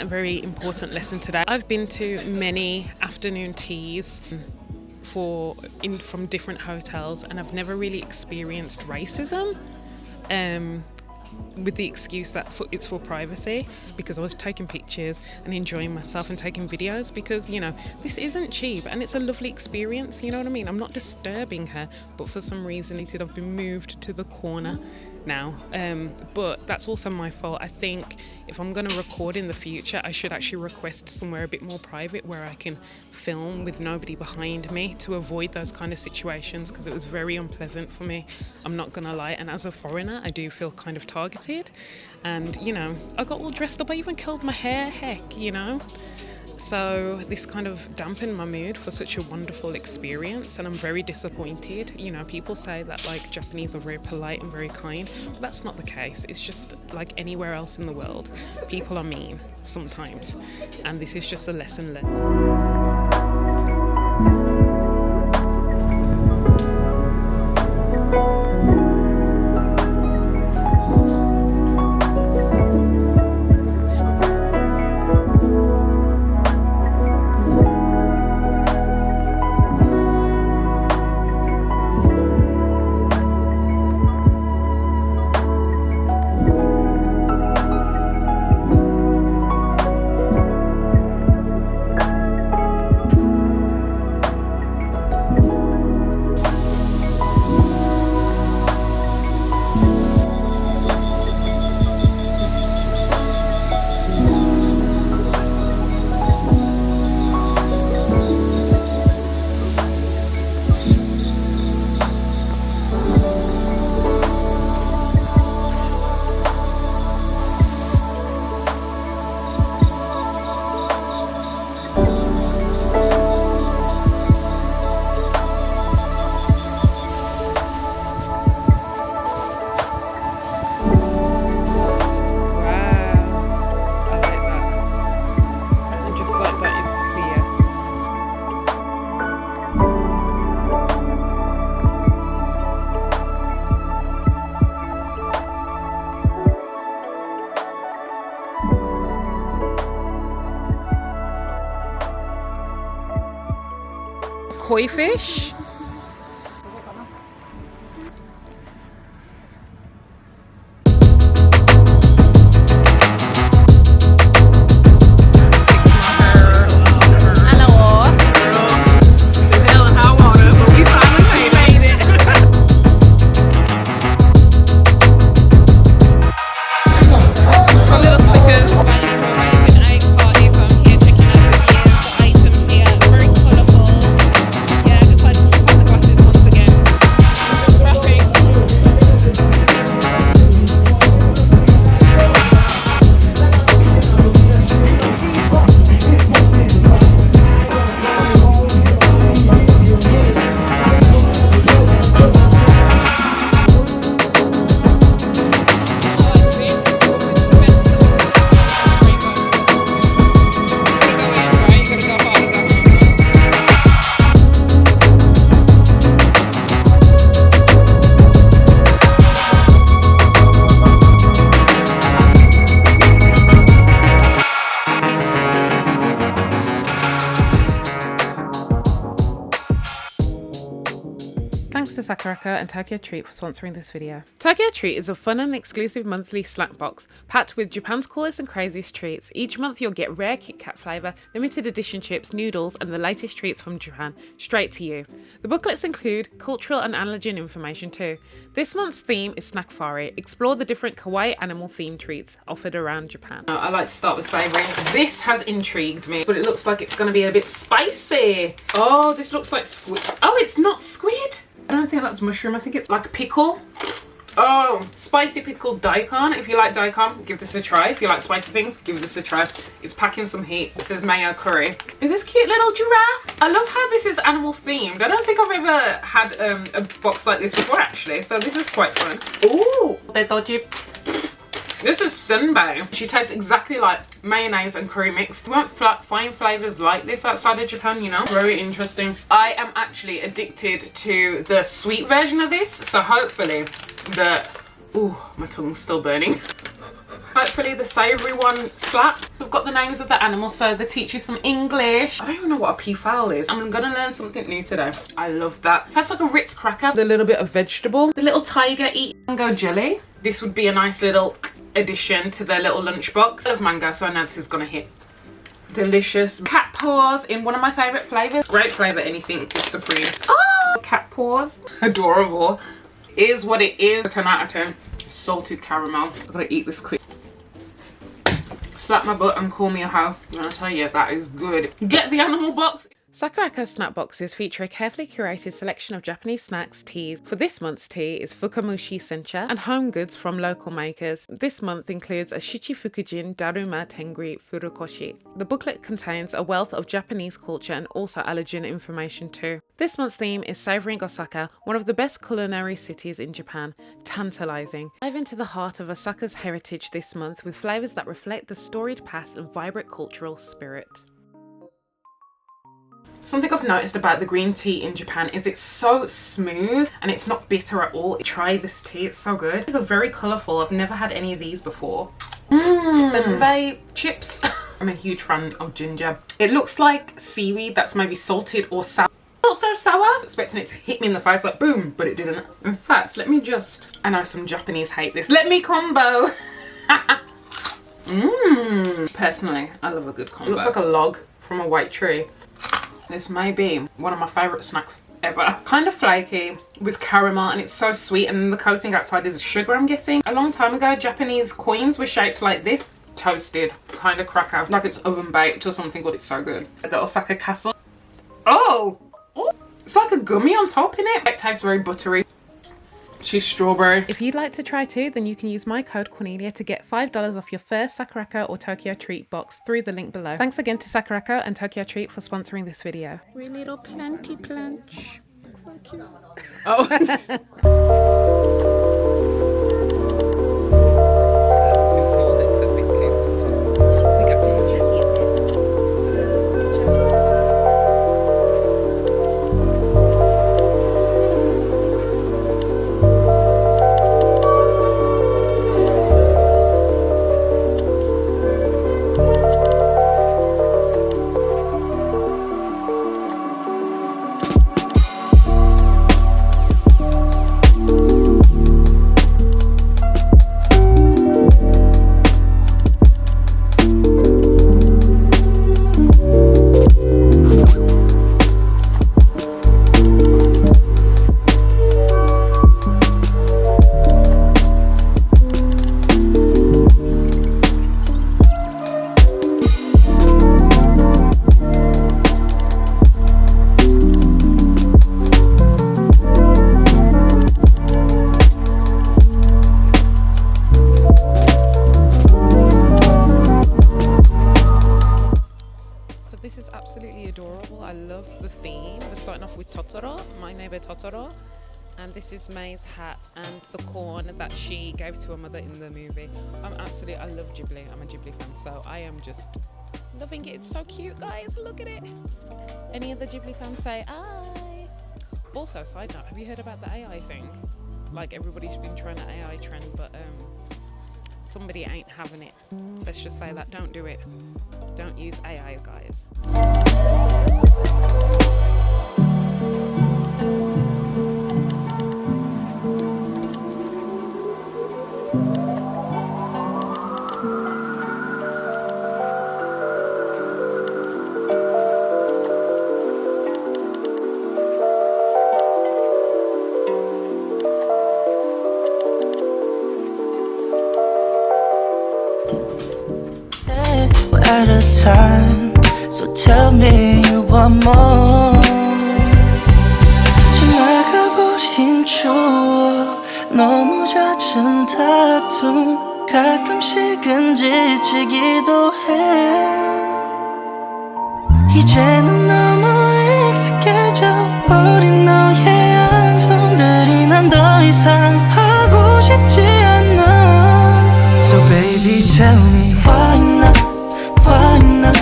a very important lesson today. I've been to many afternoon teas from different hotels, and I've never really experienced racism. With the excuse that it's for privacy, because I was taking pictures and enjoying myself and taking videos, because this isn't cheap and it's a lovely experience, you know what I mean? I'm not disturbing her, but for some reason it could have been moved to the corner now, but that's also my fault. I think if I'm going to record in the future, I should actually request somewhere a bit more private where I can film with nobody behind me to avoid those kind of situations, because it was very unpleasant for me, I'm not gonna lie. And as a foreigner, I do feel kind of targeted, and I got all dressed up, I even curled my hair, heck, so this kind of dampened my mood for such a wonderful experience, and I'm very disappointed. People say that like Japanese are very polite and very kind, but that's not the case. It's just like anywhere else in the world, people are mean sometimes, and this is just a lesson learned. Koi fish. Thanks to Sakuraco and Tokyo Treat for sponsoring this video. Tokyo Treat is a fun and exclusive monthly snack box packed with Japan's coolest and craziest treats. Each month you'll get rare Kit Kat flavour, limited edition chips, noodles and the latest treats from Japan straight to you. The booklets include cultural and allergen information too. This month's theme is Snackfari. Explore the different kawaii animal themed treats offered around Japan. I like to start with savoury. This has intrigued me, but it looks like it's going to be a bit spicy. Oh, this looks like squid. Oh, it's not squid. I don't think that's mushroom. I think it's like pickle. Oh, spicy pickled daikon. If you like daikon, give this a try. If you like spicy things, give this a try. It's packing some heat. It says mayo curry. Is this cute little giraffe? I love how this is animal themed. I don't think I've ever had a box like this before actually, so this is quite fun. Ooh, this is senbei. She tastes exactly like mayonnaise and curry mixed. We won't find flavours like this outside of Japan, you know? Very interesting. I am actually addicted to the sweet version of this, so hopefully the... Ooh, my tongue's still burning. Hopefully the savoury one slaps. We've got the names of the animals so they teach you some English. I don't even know what a peafowl is. I'm gonna learn something new today. I love that. Tastes like a Ritz cracker with a little bit of vegetable. The little tiger eat mango jelly. This would be a nice little addition to their little lunchbox. I love mango, so I know this is gonna hit. Delicious. Cat paws in one of my favourite flavours. Great flavour, anything is supreme. Oh, cat paws. Adorable. Is what it is. 10 out of 10. Salted caramel. I'm gonna eat this quick. Slap my butt and call me a hoe. I'm gonna tell you, that is good. Get the animal box. Sakuraco snack boxes feature a carefully curated selection of Japanese snacks, teas. For this month's tea is Fukamushi Sencha and home goods from local makers. This month includes a Shichifukujin Daruma Tengri Furukoshi. The booklet contains a wealth of Japanese culture and also allergen information too. This month's theme is savouring Osaka, one of the best culinary cities in Japan. Tantalising. Dive into the heart of Osaka's heritage this month with flavours that reflect the storied past and vibrant cultural spirit. Something I've noticed about the green tea in Japan is it's so smooth and it's not bitter at all. Try this tea, it's so good. These are very colourful. I've never had any of these before. They chips. I'm a huge fan of ginger. It looks like seaweed that's maybe salted or sour. Not so sour. Expecting it to hit me in the face like boom, but it didn't. In fact, let me just, I know some Japanese hate this. Let me combo. Personally, I love a good combo. It looks like a log from a white tree. This may be one of my favourite snacks ever. Kind of flaky with caramel and it's so sweet, and the coating outside is sugar, I'm guessing. A long time ago, Japanese coins were shaped like this. Toasted, kind of cracker, like it's oven baked or something, but it's so good. The Osaka Castle. Oh! Ooh. It's like a gummy on top in it. It tastes very buttery. She's strawberry. If you'd like to try too, then you can use my code Cornelia to get $5 off your first Sakuraco or Tokyo Treat box through the link below. Thanks again to Sakuraco and Tokyo Treat for sponsoring this video. We're little planty planch. So cute. Oh. Absolutely adorable. I love the theme. We're starting off with Totoro, my neighbour Totoro, and this is May's hat and the corn that she gave to her mother in the movie. I love Ghibli. I'm a Ghibli fan, so I am just loving it. It's so cute, guys. Look at it. Any other Ghibli fans say aye? Also, side note, have you heard about the AI thing? Like, everybody's been trying to AI trend, but somebody ain't having it. Let's just say that. Don't do it. Don't use AI, guys. At a time, so tell me you want more. 지나가버린 추억, 너무 잦은 다툼, 가끔씩은 지치기도 해. 이제는 너무 익숙해져 버린 너의 안성들이 난 더 이상 하고 싶지 않아. So baby tell me why not? Why not?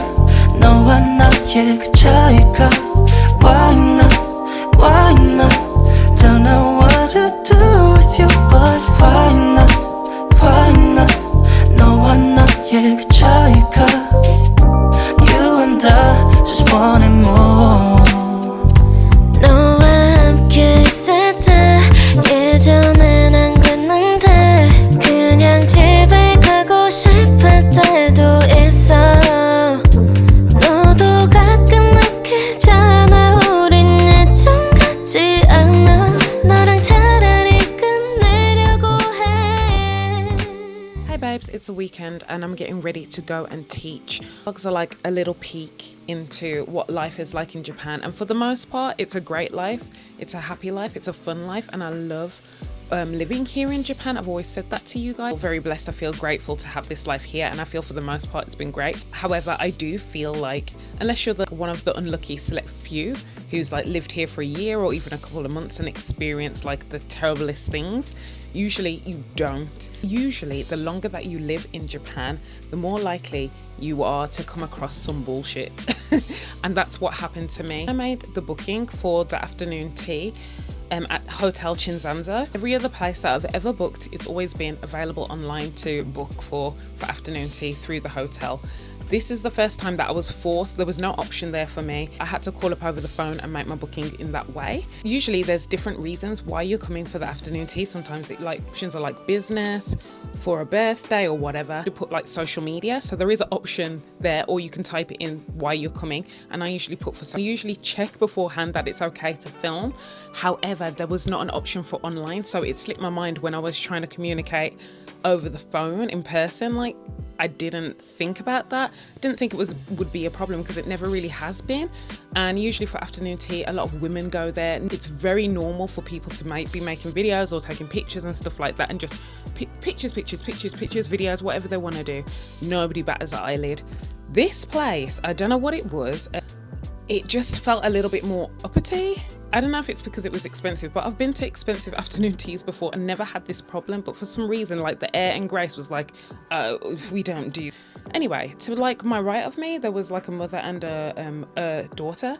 너와 나의 그 차이가 Why not? Why not? Don't know what to do with you But why not? Why not? 너와 wanted more. 너와 함께 있을 때 예전엔 안 그랬는데 그냥 집에 가고 싶을 때도 있어. 너도 가끔 느끼잖아 우린 예전 같지 않아. 너랑 차라리 끝내려고 해. Hey babes, it's the weekend and I'm getting ready to go and teach. Vlogs are like a little peek into what life is like in Japan, and for the most part it's a great life, it's a happy life, it's a fun life, and I love living here in Japan. I've always said that to you guys. I'm very blessed. I feel grateful to have this life here, and I feel for the most part it's been great. However, I do feel like unless you're one of the unlucky select few who's like lived here for a year or even a couple of months and experienced like the terriblest things, usually you don't. Usually the longer that you live in Japan, the more likely you are to come across some bullshit. And that's what happened to me. I made the booking for the afternoon tea at Hotel Chinzanzo. Every other place that I've ever booked, it's always been available online to book for afternoon tea through the hotel. This is the first time that I was forced. There was no option there for me. I had to call up over the phone and make my booking in that way. Usually there's different reasons why you're coming for the afternoon tea. Sometimes options are like business, for a birthday or whatever. To put like social media. So there is an option there, or you can type it in why you're coming. And I usually put I usually check beforehand that it's okay to film. However, there was not an option for online. So it slipped my mind when I was trying to communicate over the phone in person. Like, I didn't think about that. I didn't think it would be a problem because it never really has been. And usually for afternoon tea, a lot of women go there. It's very normal for people to be making videos or taking pictures and stuff like that, and just pictures, videos, whatever they want to do. Nobody batters an eyelid. This place, I don't know what it was. It just felt a little bit more uppity. I don't know if it's because it was expensive, but I've been to expensive afternoon teas before and never had this problem. But for some reason, like the air and grace was like, we don't do. Anyway, to like my right of me, there was like a mother and a daughter.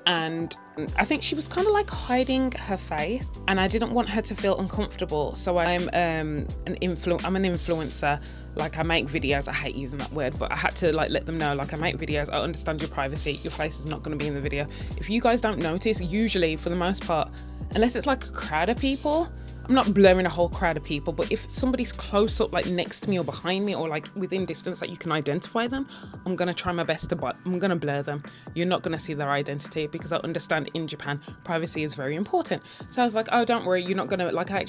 And I think she was kind of like hiding her face, and I didn't want her to feel uncomfortable. So I'm an influencer. Like, I make videos. I hate using that word, but I had to like let them know, like, I make videos. I understand your privacy. Your face is not going to be in the video. If you guys don't notice, usually for the most part, unless it's like a crowd of people, I'm not blurring a whole crowd of people, but if somebody's close up, like next to me or behind me or like within distance that you can identify them, I'm going to try my best I'm going to blur them. You're not going to see their identity, because I understand in Japan, privacy is very important. So I was like, oh, don't worry, you're not going to, like, I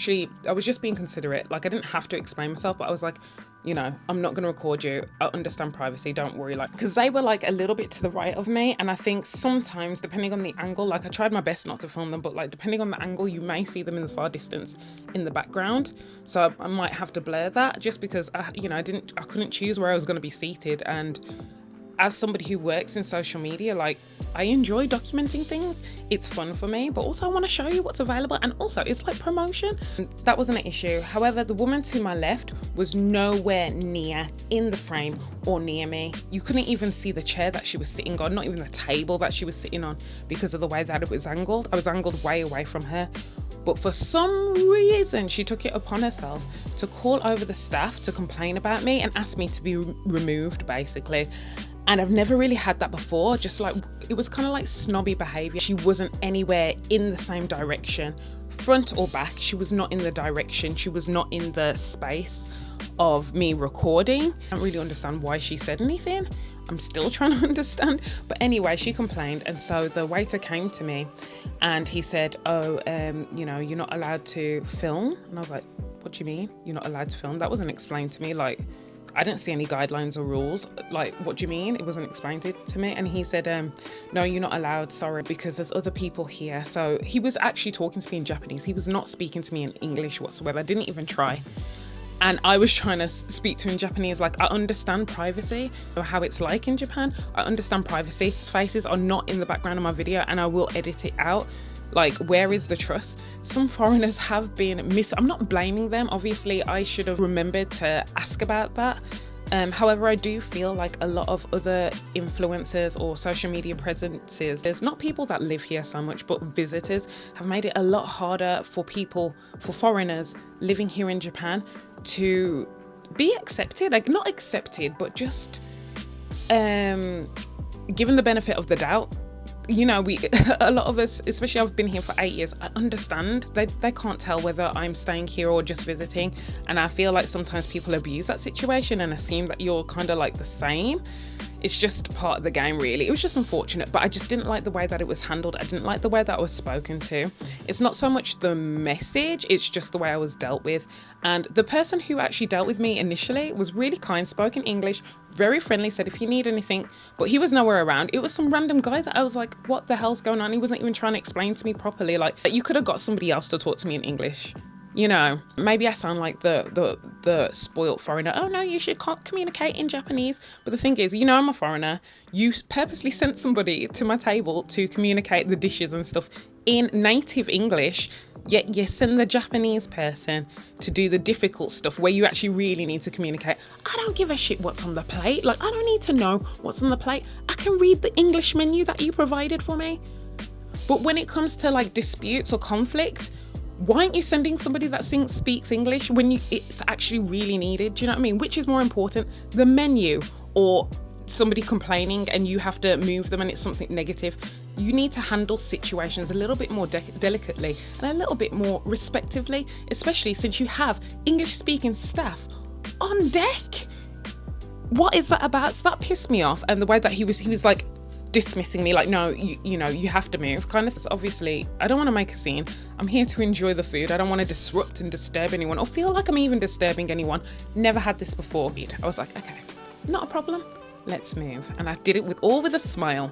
was just being considerate. Like, I didn't have to explain myself, but I was like, you know, I'm not going to record you. I understand privacy, don't worry. Like, because they were like a little bit to the right of me, and I think sometimes, depending on the angle, like I tried my best not to film them, but like depending on the angle, you may see them in the far distance in the background. So I might have to blur that, just because I couldn't choose where I was going to be seated. And as somebody who works in social media, like, I enjoy documenting things. It's fun for me, but also I want to show you what's available, and also it's like promotion. That wasn't an issue. However, the woman to my left was nowhere near in the frame or near me. You couldn't even see the chair that she was sitting on, not even the table that she was sitting on, because of the way that it was angled. I was angled way away from her. But for some reason, she took it upon herself to call over the staff to complain about me and ask me to be removed, basically. And I've never really had that before. Just like, it was kind of like snobby behavior. She wasn't anywhere in the same direction, front or back. She was not in the direction. She was not in the space of me recording. I don't really understand why she said anything. I'm still trying to understand. But anyway, she complained. And so the waiter came to me and he said, you're not allowed to film. And I was like, what do you mean? You're not allowed to film? That wasn't explained to me. Like, I didn't see any guidelines or rules. Like, what do you mean? It wasn't explained to me. And he said, no, you're not allowed, sorry, because there's other people here. So he was actually talking to me in Japanese. He was not speaking to me in English whatsoever. I didn't even try. And I was trying to speak to him in Japanese. Like, I understand privacy, how it's like in Japan. I understand privacy. His faces are not in the background of my video, and I will edit it out. Like, where is the trust? Some foreigners have been I'm not blaming them. Obviously, I should have remembered to ask about that. However, I do feel like a lot of other influencers or social media presences, there's not people that live here so much, but visitors have made it a lot harder for foreigners living here in Japan to be accepted. Like, not accepted, but just given the benefit of the doubt, you know, a lot of us, especially I've been here for 8 years, I understand they can't tell whether I'm staying here or just visiting. And I feel like sometimes people abuse that situation and assume that you're kind of like the same. It's just part of the game, really. It was just unfortunate, but I just didn't like the way that it was handled. I didn't like the way that I was spoken to. It's not so much the message, it's just the way I was dealt with. And the person who actually dealt with me initially was really kind, spoke in English, very friendly, said if you need anything, but he was nowhere around. It was some random guy that I was like, what the hell's going on? He wasn't even trying to explain to me properly. Like, you could have got somebody else to talk to me in English. You know, maybe I sound like the spoilt foreigner. Oh no, you should communicate in Japanese. But the thing is, you know, I'm a foreigner. You purposely sent somebody to my table to communicate the dishes and stuff in native English, yet you send the Japanese person to do the difficult stuff where you actually really need to communicate. I don't give a shit what's on the plate. Like, I don't need to know what's on the plate. I can read the English menu that you provided for me. But when it comes to like disputes or conflict, why aren't you sending somebody that speaks English when it's actually really needed? Do you know what I mean? Which is more important, the menu or somebody complaining and you have to move them and it's something negative? You need to handle situations a little bit more delicately and a little bit more respectively, especially since you have English-speaking staff on deck. What is that about? So that pissed me off. And the way that he was like dismissing me, like, no, you know, you have to move, kind of. Obviously, I don't want to make a scene. I'm here to enjoy the food. I don't want to disrupt and disturb anyone or feel like I'm even disturbing anyone. Never had this before. I was like, okay, not a problem. Let's move. And I did it with a smile.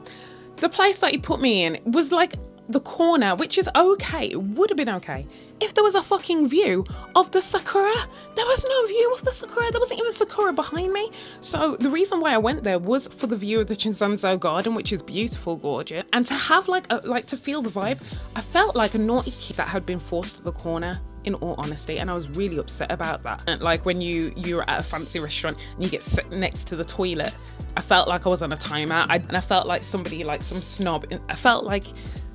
The place that he put me in was like the corner, which is okay. It would have been okay if there was a fucking view of the sakura. There was no view of the sakura. There wasn't even sakura behind me. So the reason why I went there was for the view of the Chinzanzo garden, which is beautiful, gorgeous, and to have to feel the vibe. I felt like a naughty kid that had been forced to the corner, in all honesty, and I was really upset about that. And like when you're at a fancy restaurant and you get sit next to the toilet, I felt like I was on a timeout, and I felt like somebody, like some snob. I felt like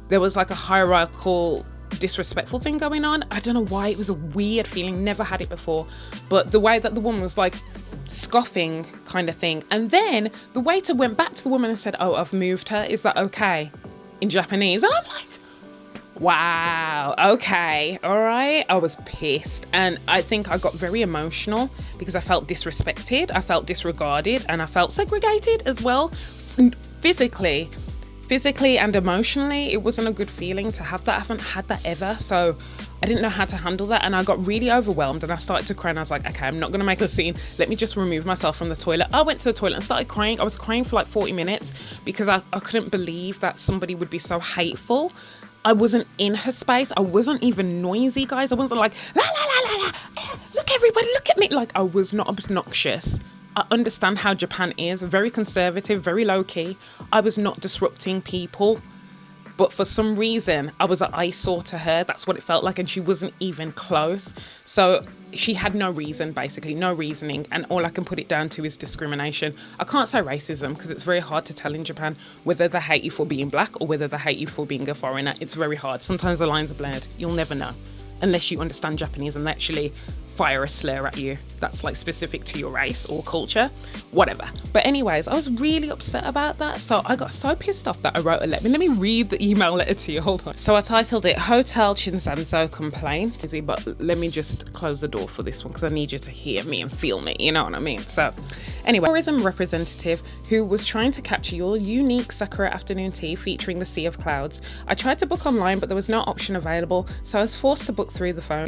there was like a hierarchical, disrespectful thing going on. I don't know why. It was a weird feeling. Never had it before. But the way that the woman was like scoffing kind of thing. And then the waiter went back to the woman and said, oh, I've moved her. Is that okay? In Japanese. And I'm like, wow, okay, all right. I was pissed, and I think I got very emotional because I felt disrespected, I felt disregarded, and I felt segregated as well. Physically and emotionally, it wasn't a good feeling to have that. I haven't had that ever, so I didn't know how to handle that, and I got really overwhelmed and I started to cry, and I was like, okay, I'm not gonna make a scene, let me just remove myself from the toilet. I went to the toilet and started crying. I was crying for like 40 minutes because I couldn't believe that somebody would be so hateful. I wasn't in her space. I wasn't even noisy, guys. I wasn't like, la la la la la, look everybody, look at me. Like, I was not obnoxious. I understand how Japan is, very conservative, very low key. I was not disrupting people, but for some reason I was an eyesore to her. That's what it felt like, and she wasn't even close. So she had no reason, basically no reasoning, and all I can put it down to is discrimination. I can't say racism because it's very hard to tell in Japan whether they hate you for being black or whether they hate you for being a foreigner. It's very hard. Sometimes the lines are blurred. You'll never know unless you understand Japanese and they actually fire a slur at you that's like specific to your race or culture, whatever. But anyways, I was really upset about that, so I got so pissed off that I wrote a letter. Let me read the email letter to you. Hold on. So I titled it Hotel Chinzanzo Complaint. But let me just close the door for this one because I need you to hear me and feel me, you know what I mean? So anyway, tourism representative who was trying to capture your unique Sakura afternoon tea featuring the sea of clouds. I tried to book online, but there was no option available, so I was forced to book through the phone.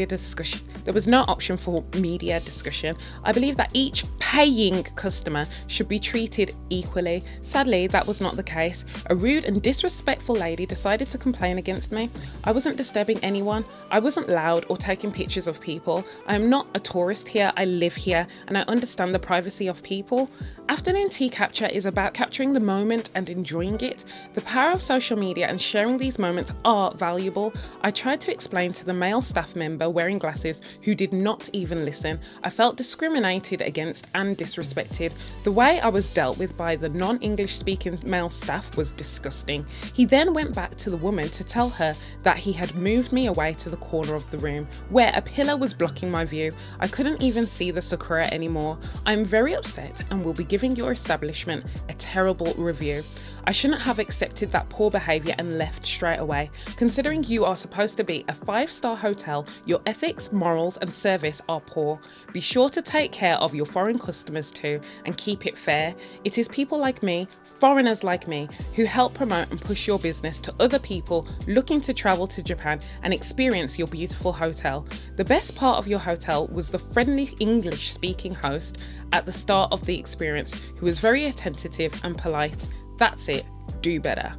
There was no option for media discussion. I believe that each paying customer should be treated equally. Sadly, that was not the case. A rude and disrespectful lady decided to complain against me. I wasn't disturbing anyone. I wasn't loud or taking pictures of people. I am not a tourist here. I live here, and I understand the privacy of people. Afternoon tea capture is about capturing the moment and enjoying it. The power of social media and sharing these moments are valuable. I tried to explain to the male staff member wearing glasses who did not even listen. I felt felt discriminated against and disrespected. The way I was dealt with by the non-English speaking male staff was disgusting. He then went back to the woman to tell her that he had moved me away to the corner of the room where a pillar was blocking my view. I couldn't even see the sakura anymore. I'm very upset and will be giving your establishment a terrible review. I shouldn't have accepted that poor behaviour and left straight away. Considering you are supposed to be a 5-star hotel, your ethics, morals and service are poor. Be sure to take care of your foreign customers too and keep it fair. It is people like me, foreigners like me, who help promote and push your business to other people looking to travel to Japan and experience your beautiful hotel. The best part of your hotel was the friendly English speaking host at the start of the experience who was very attentive and polite. That's it, do better.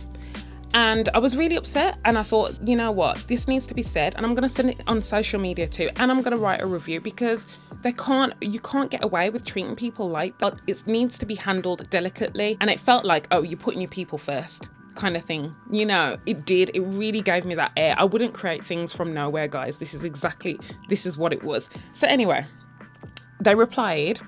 And I was really upset and I thought, you know what, this needs to be said and I'm going to send it on social media too, and I'm going to write a review because you can't get away with treating people like that. It needs to be handled delicately, and it felt like, oh, you're putting your people first kind of thing. You know, it really gave me that air. I wouldn't create things from nowhere, guys. This is what it was. So anyway, they replied.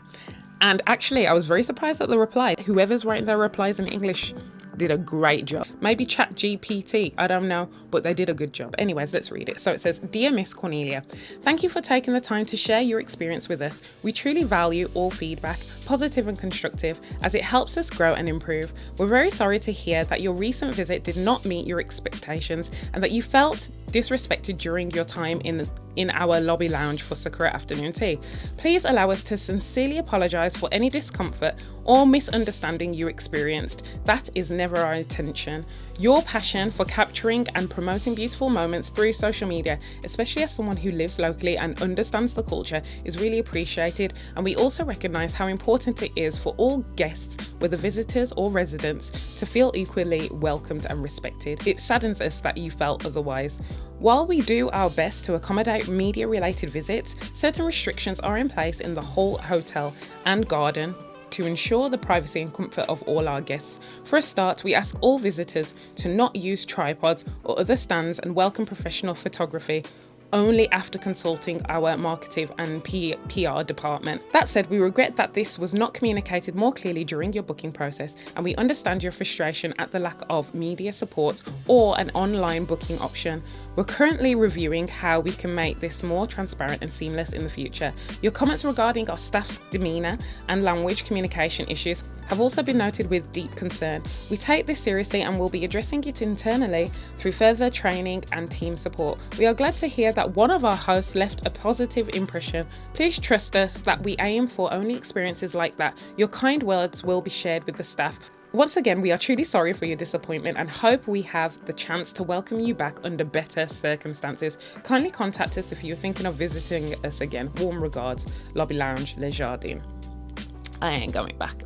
And actually, I was very surprised at the reply. Whoever's writing their replies in English did a great job. Maybe ChatGPT, I don't know, but they did a good job. Anyways, let's read it. So it says, Dear Miss Cornelia, thank you for taking the time to share your experience with us. We truly value all feedback, positive and constructive, as it helps us grow and improve. We're very sorry to hear that your recent visit did not meet your expectations and that you felt disrespected during your time in our lobby lounge for Sakura afternoon tea. Please allow us to sincerely apologise for any discomfort or misunderstanding you experienced. That is never our intention. Your passion for capturing and promoting beautiful moments through social media, especially as someone who lives locally and understands the culture, is really appreciated, and we also recognise how important it is for all guests, whether visitors or residents, to feel equally welcomed and respected. It saddens us that you felt otherwise. While we do our best to accommodate media-related visits, certain restrictions are in place in the whole hotel and garden to ensure the privacy and comfort of all our guests. For a start, we ask all visitors to not use tripods or other stands and welcome professional photography only after consulting our marketing and PR department. That said, we regret that this was not communicated more clearly during your booking process, and we understand your frustration at the lack of media support or an online booking option. We're currently reviewing how we can make this more transparent and seamless in the future. Your comments regarding our staff's demeanour and language communication issues have also been noted with deep concern. We take this seriously and will be addressing it internally through further training and team support. We are glad to hear that one of our hosts left a positive impression. Please trust us that we aim for only experiences like that. Your kind words will be shared with the staff. Once again, we are truly sorry for your disappointment and hope we have the chance to welcome you back under better circumstances. Kindly contact us if you're thinking of visiting us again. Warm regards, Lobby Lounge, Les Jardins. I ain't going back.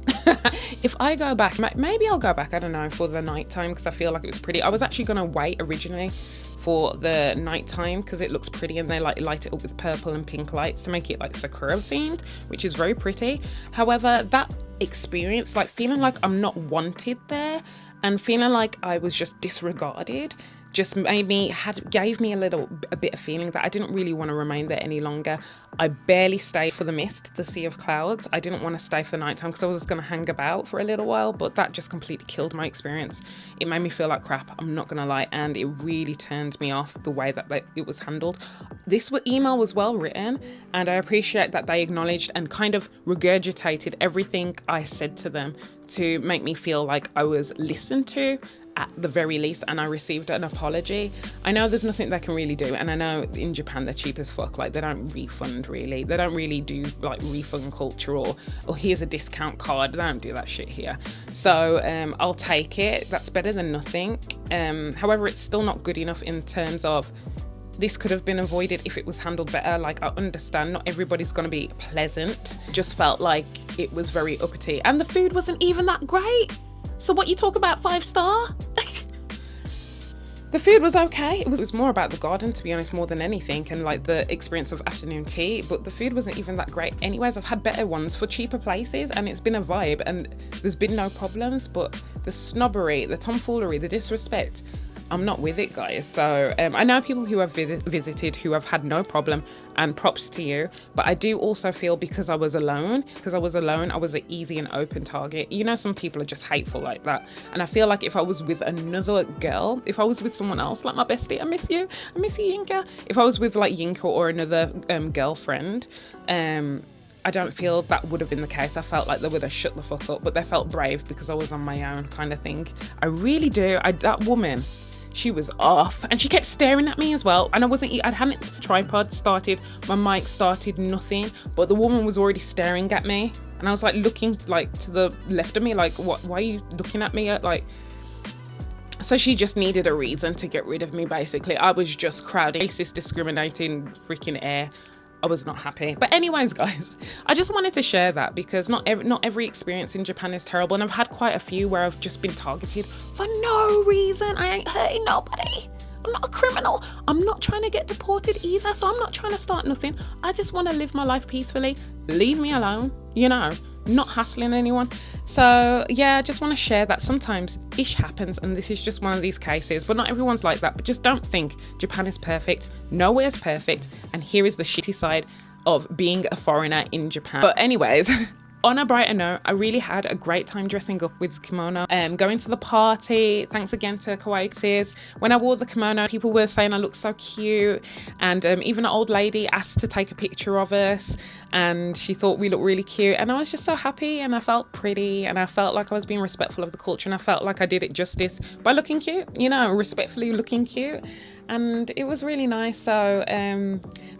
If I go back, maybe I'll go back, I don't know, for the nighttime because I feel like it was pretty. I was actually going to wait originally for the nighttime because it looks pretty and they like light it up with purple and pink lights to make it like Sakura themed, which is very pretty. However, that experience, like feeling like I'm not wanted there and feeling like I was just disregarded, just gave me a bit of feeling that I didn't really want to remain there any longer. I barely stayed for the mist, the sea of clouds. I didn't want to stay for the nighttime because I was going to hang about for a little while, but that just completely killed my experience. It made me feel like crap, I'm not going to lie, and it really turned me off the way that it was handled. This email was well written, and I appreciate that they acknowledged and kind of regurgitated everything I said to them to make me feel like I was listened to at the very least, and I received an apology. I know there's nothing they can really do, and I know in Japan they're cheap as fuck. Like, they don't refund really. They don't really do like refund culture or here's a discount card. They don't do that shit here. So I'll take it. That's better than nothing. However, it's still not good enough in terms of this could have been avoided if it was handled better. Like, I understand not everybody's gonna be pleasant. Just felt like it was very uppity, and the food wasn't even that great. So what you talk about 5-star? The food was okay. It was more about the garden, to be honest, more than anything, and like the experience of afternoon tea, but the food wasn't even that great. Anyways, I've had better ones for cheaper places and it's been a vibe and there's been no problems, but the snobbery, the tomfoolery, the disrespect, I'm not with it, guys. So I know people who have visited who have had no problem, and props to you. But I do also feel because I was alone, I was an easy and open target. You know, some people are just hateful like that. And I feel like if I was with another girl, if I was with someone else, like my bestie, I miss you, Yinka. If I was with like Yinka or another girlfriend, I don't feel that would have been the case. I felt like they would have shut the fuck up, but they felt brave because I was on my own, kind of thing. I really do. That woman, she was off, and she kept staring at me as well. And I hadn't tripod started, my mic started, nothing, but the woman was already staring at me, and I was like looking like to the left of me, like, what? Why are you looking at me? Like, so she just needed a reason to get rid of me. Basically, I was just crowding, racist, discriminating, freaking air. I was not happy. But anyways, guys, I just wanted to share that because not every experience in Japan is terrible, and I've had quite a few where I've just been targeted for no reason. I ain't hurting nobody. I'm not a criminal. I'm not trying to get deported either, so I'm not trying to start nothing. I just want to live my life peacefully. Leave me alone, you know, not hassling anyone. So yeah, I just want to share that sometimes ish happens, and this is just one of these cases, but not everyone's like that. But just don't think Japan is perfect. Nowhere's perfect, and here is the shitty side of being a foreigner in Japan. But anyways, on a brighter note, I really had a great time dressing up with kimono, going to the party. Thanks again to Kawaii Tears. When I wore the kimono, people were saying I looked so cute, and even an old lady asked to take a picture of us, and she thought we looked really cute, and I was just so happy, and I felt pretty, and I felt like I was being respectful of the culture, and I felt like I did it justice by looking cute, you know, respectfully looking cute, and it was really nice. So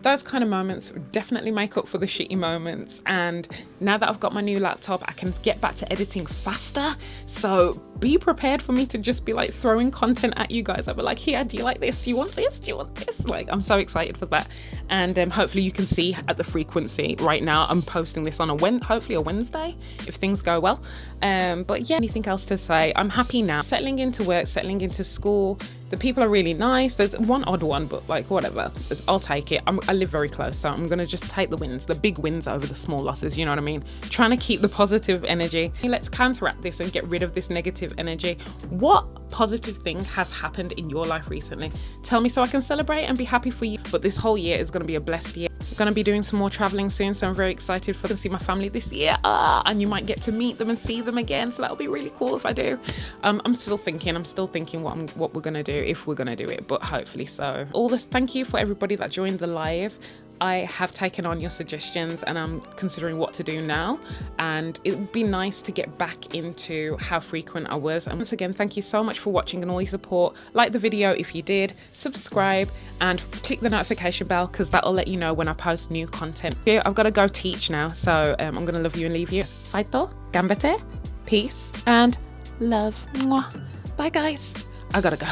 those kind of moments definitely make up for the shitty moments, and now that I've got my new laptop, I can get back to editing faster. So be prepared for me to just be like throwing content at you guys. I'll be like, here, do you like this? Do you want this? Do you want this? Like, I'm so excited for that. And hopefully you can see at the frequency right now, I'm posting this on hopefully a Wednesday if things go well. But yeah, anything else to say? I'm happy now, settling into work, settling into school. The people are really nice. There's one odd one, but like, whatever, I'll take it. I live very close, so I'm gonna just take the wins, the big wins over the small losses, you know what I mean? Trying to keep the positive energy. Let's counteract this and get rid of this negative energy. What positive thing has happened in your life recently? Tell me so I can celebrate and be happy for you. But this whole year is gonna be a blessed year. I'm gonna be doing some more traveling soon, so I'm very excited to see my family this year. And you might get to meet them and see them again, so that'll be really cool if I do. I'm still thinking what we're gonna do, if we're gonna do it, but hopefully so. All this, thank you for everybody that joined the live. I have taken on your suggestions, and I'm considering what to do now, and it would be nice to get back into how frequent I was. And once again, thank you so much for watching and all your support. Like the video if you did, subscribe, and click the notification bell because that'll let you know when I post new content. I've got to go teach now, so I'm gonna love you and leave you. Faito, gambete, peace, and love. Mwah. Bye guys, I gotta go.